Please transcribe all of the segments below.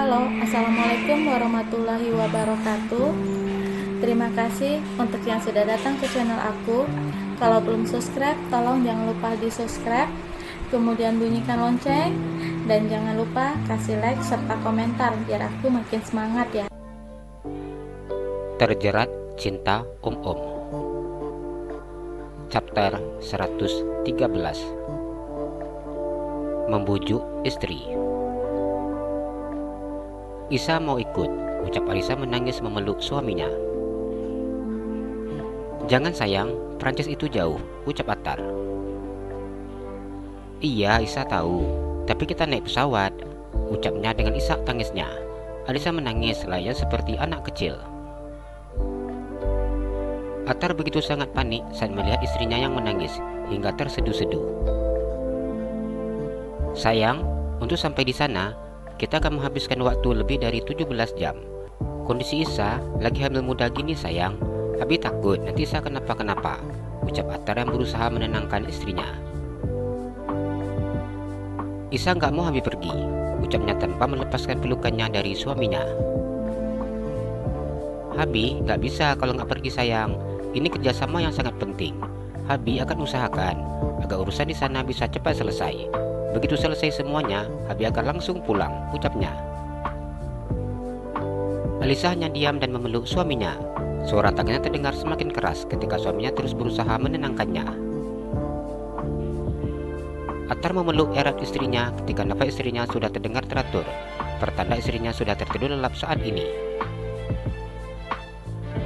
Halo, Assalamualaikum warahmatullahi wabarakatuh. Terima kasih untuk yang sudah datang ke channel aku. Kalau belum subscribe, tolong jangan lupa di subscribe, kemudian bunyikan lonceng, dan jangan lupa kasih like serta komentar biar aku makin semangat ya. Terjerat Cinta Om-Om, Chapter 113. Membujuk istri. Isa mau ikut, ucap Alisa menangis memeluk suaminya. Jangan sayang, Prancis itu jauh, ucap Attar. Iya, Isa tahu, tapi kita naik pesawat, ucapnya dengan isak tangisnya. Alisa menangis layaknya seperti anak kecil. Attar begitu sangat panik saat melihat istrinya yang menangis hingga terseduh-seduh. Sayang, untuk sampai di sana, kita akan menghabiskan waktu lebih dari 17 jam. Kondisi Isa lagi hamil muda gini sayang. Abi takut nanti Isa kenapa-kenapa, ucap Attar yang berusaha menenangkan istrinya. Isa nggak mau Abi pergi, ucapnya tanpa melepaskan pelukannya dari suaminya. Abi nggak bisa kalau nggak pergi sayang. Ini kerjasama yang sangat penting. Abi akan usahakan agar urusan di sana bisa cepat selesai. Begitu selesai semuanya, Abi akan langsung pulang, ucapnya. Alisa hanya diam dan memeluk suaminya. Suara tangannya terdengar semakin keras ketika suaminya terus berusaha menenangkannya. Attar memeluk erat istrinya ketika nafas istrinya sudah terdengar teratur, pertanda istrinya sudah tertidur lelap saat ini.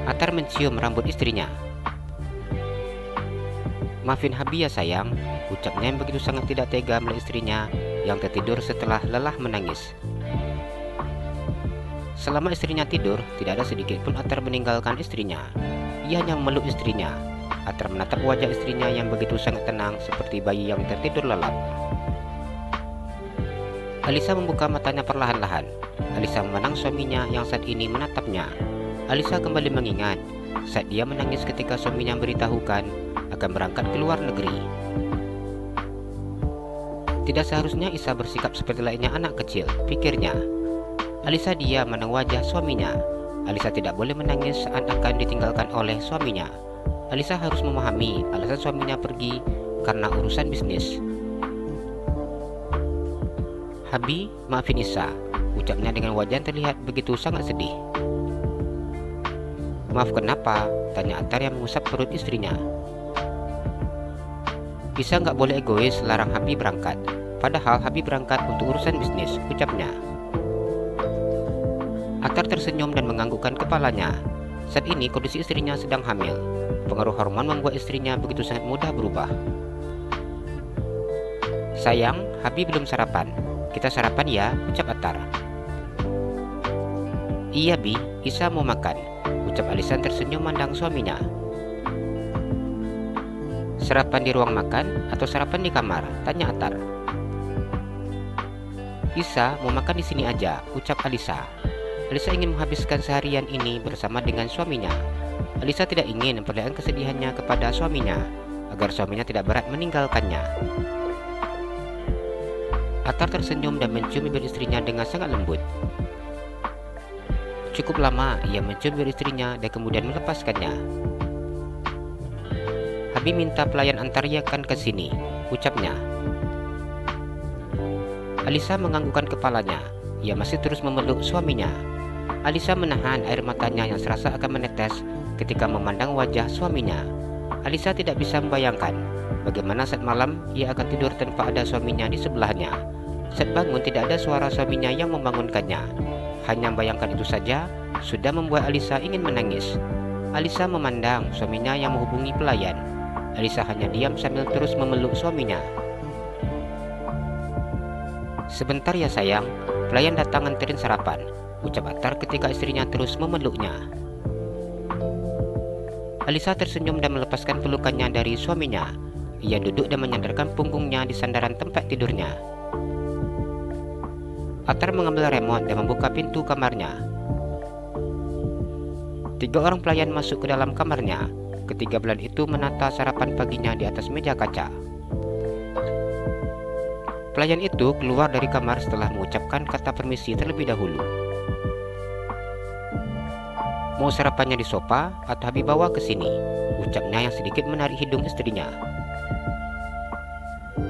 Attar mencium rambut istrinya. Maafin Abi ya sayang, ucapnya yang begitu sangat tidak tega melihat istrinya yang tertidur setelah lelah menangis. Selama istrinya tidur, tidak ada sedikit pun Attar meninggalkan istrinya. Ia hanya memeluk istrinya. Attar menatap wajah istrinya yang begitu sangat tenang seperti bayi yang tertidur lelap. Alisa membuka matanya perlahan-lahan. Alisa memandang suaminya yang saat ini menatapnya. Alisa kembali mengingat saat dia menangis ketika suaminya memberitahukan akan berangkat ke luar negeri. Tidak seharusnya Isa bersikap seperti layaknya anak kecil, pikirnya. Alisa diam memandang wajah suaminya. Alisa tidak boleh menangis saat akan ditinggalkan oleh suaminya. Alisa harus memahami alasan suaminya pergi karena urusan bisnis. Abi, maafin Isa, ucapnya dengan wajah yang terlihat begitu sangat sedih. Maaf kenapa? Tanya Attar yang mengusap perut istrinya. Isa nggak boleh egois larang Abi berangkat. Padahal Abi berangkat untuk urusan bisnis, ucapnya. Attar tersenyum dan menganggukkan kepalanya. Saat ini kondisi istrinya sedang hamil. Pengaruh hormon membuat istrinya begitu sangat mudah berubah. Sayang, Abi belum sarapan. Kita sarapan ya, ucap Attar. Iya Bi, Isa mau makan, ucap Alisa tersenyum memandang suaminya. Sarapan di ruang makan atau sarapan di kamar? Tanya Attar. Isa mau makan di sini aja, ucap Alisa. Alisa ingin menghabiskan seharian ini bersama dengan suaminya. Alisa tidak ingin memperlihatkan kesedihannya kepada suaminya, agar suaminya tidak berat meninggalkannya. Attar tersenyum dan mencium bibir istrinya dengan sangat lembut. Cukup lama ia mencium bibir istrinya dan kemudian melepaskannya. Abi minta pelayan antaryakan ke sini, ucapnya. Alisa menganggukkan kepalanya. Ia masih terus memeluk suaminya. Alisa menahan air matanya yang serasa akan menetes ketika memandang wajah suaminya. Alisa tidak bisa membayangkan bagaimana saat malam ia akan tidur tanpa ada suaminya di sebelahnya. Saat bangun tidak ada suara suaminya yang membangunkannya. Hanya membayangkan itu saja sudah membuat Alisa ingin menangis. Alisa memandang suaminya yang menghubungi pelayan. Alisa hanya diam sambil terus memeluk suaminya. Sebentar ya sayang, pelayan datang nganterin sarapan, ucap Attar ketika istrinya terus memeluknya. Alisa tersenyum dan melepaskan pelukannya dari suaminya. Ia duduk dan menyandarkan punggungnya di sandaran tempat tidurnya. Attar mengambil remote dan membuka pintu kamarnya. 3 orang pelayan masuk ke dalam kamarnya. Ketiga pelayan itu menata sarapan paginya di atas meja kaca. Pelayan itu keluar dari kamar setelah mengucapkan kata permisi terlebih dahulu. "Mau sarapannya di sofa atau Habib bawa ke sini?" ucapnya yang sedikit menarik hidung istrinya.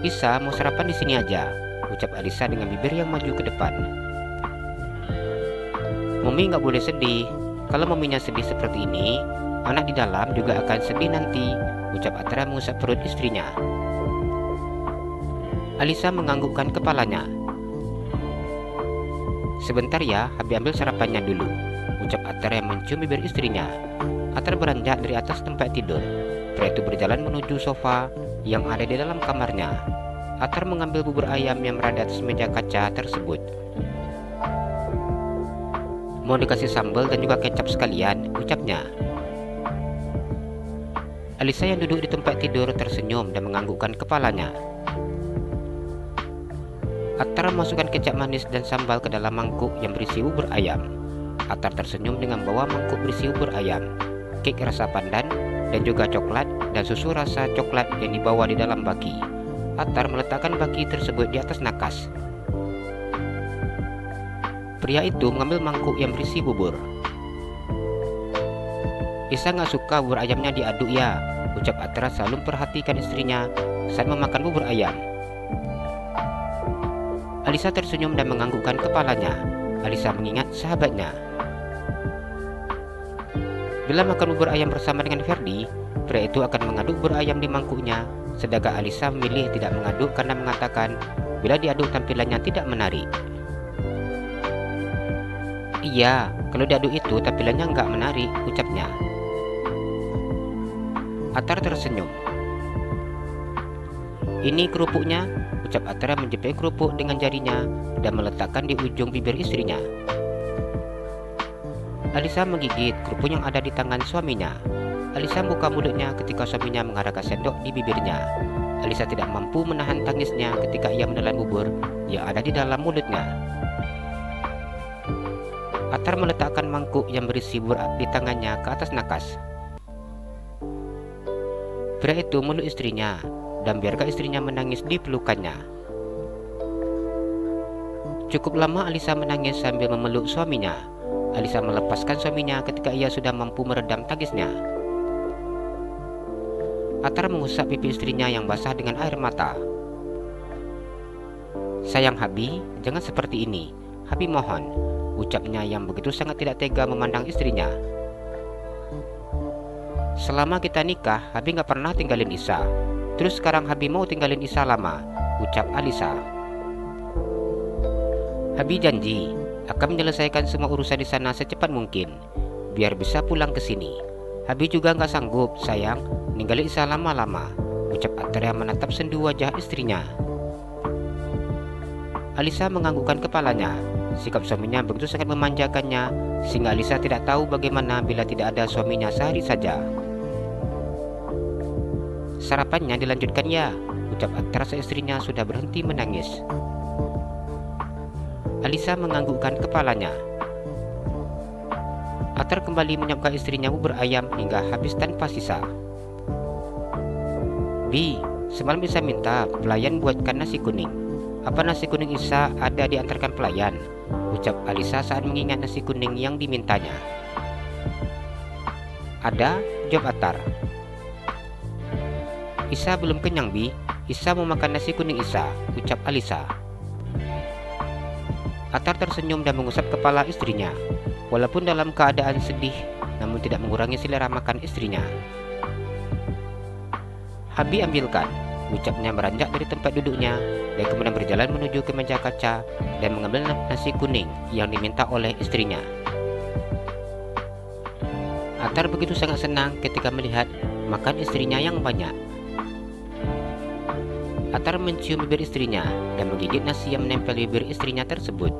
"Isa, mau sarapan di sini aja," ucap Alisa dengan bibir yang maju ke depan. "Mami nggak boleh sedih. Kalau maminya sedih seperti ini, anak di dalam juga akan sedih nanti," ucap Atra mengusap perut istrinya. Alisa menganggukkan kepalanya. "Sebentar ya, Habib ambil sarapannya dulu," ucap Atra yang mencium bibir istrinya. Atra beranjak dari atas tempat tidur. Pria itu berjalan menuju sofa yang ada di dalam kamarnya. Atra mengambil bubur ayam yang berada atas meja kaca tersebut. "Mau dikasih sambal dan juga kecap sekalian," ucapnya. Alisa yang duduk di tempat tidur tersenyum dan menganggukkan kepalanya. Attar memasukkan kecap manis dan sambal ke dalam mangkuk yang berisi bubur ayam. Attar tersenyum dengan bawa mangkuk berisi bubur ayam, kek rasa pandan, dan juga coklat dan susu rasa coklat yang dibawa di dalam baki. Attar meletakkan baki tersebut di atas nakas. Pria itu mengambil mangkuk yang berisi bubur. "Isa nggak suka bubur ayamnya diaduk ya," ucap Attar selalu memperhatikan istrinya saat memakan bubur ayam. Alisa tersenyum dan menganggukkan kepalanya. Alisa mengingat sahabatnya. Bila makan bubur ayam bersama dengan Ferdi, pria itu akan mengaduk bubur ayam di mangkuknya, sedangkan Alisa memilih tidak mengaduk karena mengatakan bila diaduk tampilannya tidak menarik. "Iya, kalau diaduk itu tampilannya nggak menarik," ucapnya. Attar tersenyum. "Ini kerupuknya," ucap Atra menjepit kerupuk dengan jarinya dan meletakkan di ujung bibir istrinya. Alisa menggigit kerupuk yang ada di tangan suaminya. Alisa buka mulutnya ketika suaminya mengarahkan sendok di bibirnya. Alisa tidak mampu menahan tangisnya ketika ia menelan bubur yang ada di dalam mulutnya. Attar meletakkan mangkuk yang berisi bubur di tangannya ke atas nakas. Pria itu meluk istrinya dan biarkan istrinya menangis di pelukannya. Cukup lama Alisa menangis sambil memeluk suaminya. Alisa melepaskan suaminya ketika ia sudah mampu meredam tangisnya. Attar mengusap pipi istrinya yang basah dengan air mata. "Sayang Habi, jangan seperti ini. Habi mohon," ucapnya yang begitu sangat tidak tega memandang istrinya. "Selama kita nikah, Habi nggak pernah tinggalin Isa. Terus sekarang Habi mau tinggalin Isa lama," ucap Alisa. "Habi janji akan menyelesaikan semua urusan di sana secepat mungkin, biar bisa pulang ke sini. Habi juga nggak sanggup, sayang, ninggalin Isa lama-lama," ucap Attar yang menatap sendu wajah istrinya. Alisa menganggukkan kepalanya. Sikap suaminya begitu sangat memanjakannya, sehingga Alisa tidak tahu bagaimana bila tidak ada suaminya sehari saja. "Sarapannya dilanjutkan ya," ucap Attar saat istrinya sudah berhenti menangis. Alisa menganggukkan kepalanya. Attar kembali menyiapkan istrinya bubur ayam hingga habis tanpa sisa. "Bi, semalam Isa minta pelayan buatkan nasi kuning. Apa nasi kuning Isa ada diantarkan pelayan?" ucap Alisa saat mengingat nasi kuning yang dimintanya. "Ada," jawab Attar. "Isa belum kenyang, Bi. Isa mau makan nasi kuning Isa," ucap Alisa. Attar tersenyum dan mengusap kepala istrinya. Walaupun dalam keadaan sedih, namun tidak mengurangi selera makan istrinya. "Habi ambilkan," ucapnya beranjak dari tempat duduknya dan kemudian berjalan menuju ke meja kaca dan mengambil nasi kuning yang diminta oleh istrinya. Attar begitu sangat senang ketika melihat makan istrinya yang banyak. Attar mencium bibir istrinya dan menggigit nasi yang menempel bibir istrinya tersebut.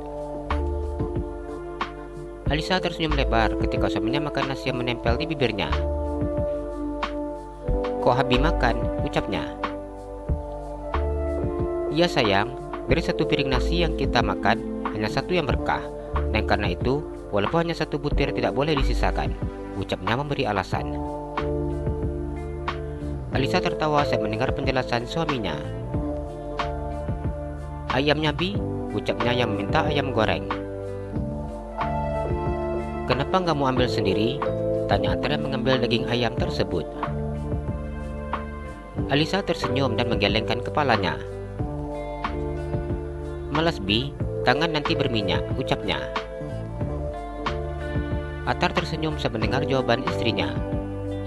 Alisa tersenyum lebar ketika suaminya makan nasi yang menempel di bibirnya. "Kok Habi makan?" ucapnya. "Iya sayang, dari satu piring nasi yang kita makan, hanya satu yang berkah. Dan karena itu, walaupun hanya satu butir tidak boleh disisakan," ucapnya memberi alasan. Alisa tertawa saat mendengar penjelasan suaminya. Ayamnya Bi, ucapnya yang meminta ayam goreng. Kenapa nggak mau ambil sendiri? Tanya Atar yang mengambil daging ayam tersebut. Alisa tersenyum dan menggelengkan kepalanya. Malas Bi, tangan nanti berminyak, ucapnya. Atar tersenyum saat mendengar jawaban istrinya.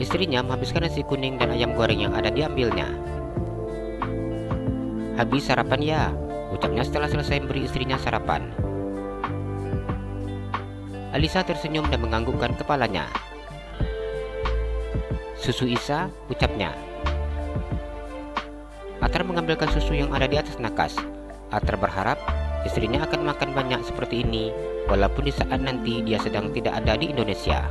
Istrinya menghabiskan nasi kuning dan ayam goreng yang ada diambilnya. Habis sarapan ya, ucapnya setelah selesai memberi istrinya sarapan. Alisa tersenyum dan menganggukkan kepalanya. Susu Isa, ucapnya. Atar mengambilkan susu yang ada di atas nakas. Atar berharap istrinya akan makan banyak seperti ini, walaupun di saat nanti dia sedang tidak ada di Indonesia.